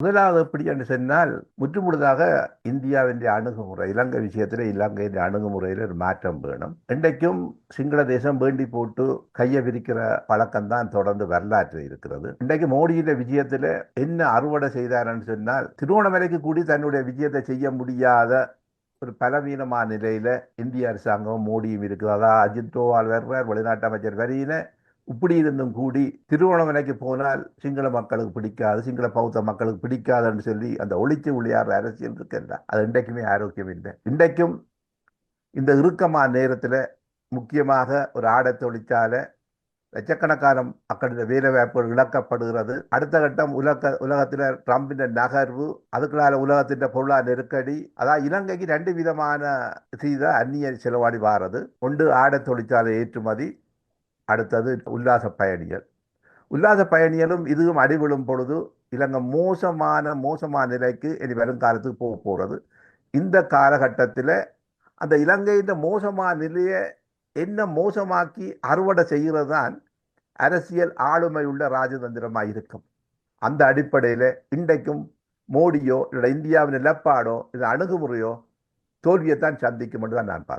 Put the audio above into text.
முதலாவது எப்படி என்று சொன்னால் முற்றுமுழுதாக இந்தியாவின் அணுகுமுறை இலங்கை விஷயத்தில் இலங்கையின் அணுகுமுறையில் ஒரு மாற்றம் வேணும். இன்றைக்கும் சிங்கள தேசம் வேண்டி போட்டு கையை விரிக்கிற பழக்கம்தான் தொடர்ந்து வரலாற்றில் இருக்கிறது. இன்றைக்கு மோடியின் விஜயத்தில் என்ன அறுவடை செய்தார்னு சொன்னால் திருவோணமலைக்கு கூடி தன்னுடைய விஜயத்தை செய்ய முடியாத ஒரு பலவீனமான நிலையில இந்திய அரசாங்கம் மோடியும் இருக்குது. அதாவது அஜித் டோவால் வருவார், வெளிநாட்டு அமைச்சர் வரியில இப்படி இருந்தும் கூடி திருவோணமலைக்கு போனால் சிங்கள மக்களுக்கு பிடிக்காது, சிங்கள பௌத்த மக்களுக்கு பிடிக்காதுன்னு சொல்லி அந்த ஒளிச்சு ஒளியார் அரசியல் இருக்குல்ல, அது இன்றைக்குமே ஆரோக்கியம் இல்லை. இன்றைக்கும் இந்த இறுக்கமான நேரத்தில் முக்கியமாக ஒரு ஆடை தொழிற்சாலை லட்சக்கணக்கான மக்களின் வேலை வாய்ப்புகள் இழக்கப்படுகிறது. அடுத்த கட்டம் உலகத்தில் ட்ரம்பின் நகர்வு, அதுக்குள்ளால உலகத்தின் பொருளாதார நெருக்கடி. அதாவது இலங்கைக்கு ரெண்டு விதமான செய்த அந்நிய செலவாடி வாரது. ஒன்று ஆடை தொழிற்சாலை ஏற்றுமதி, அடுத்தது உல்லாச பயணிகள். உல்லாச பயணிகளும் இதுவும் அடிவிழும் பொழுது இலங்கை மோசமான நிலைக்கு இனி வருங்காலத்துக்கு போக போகிறது. இந்த காலகட்டத்தில் அந்த இலங்கையின் மோசமான நிலையை என்ன மோசமாக்கி அறுவடை செய்கிறது தான் அரசியல் ஆளுமை உள்ள ராஜதந்திரமாக இருக்கும். அந்த அடிப்படையில் இன்றைக்கும் மோடியோ இல்லை இந்தியாவின் நிலப்பாடோ இல்லை அணுகுமுறையோ தோல்வியைத்தான் சந்திக்கும் என்று தான் நான் பார்க்கிறேன்.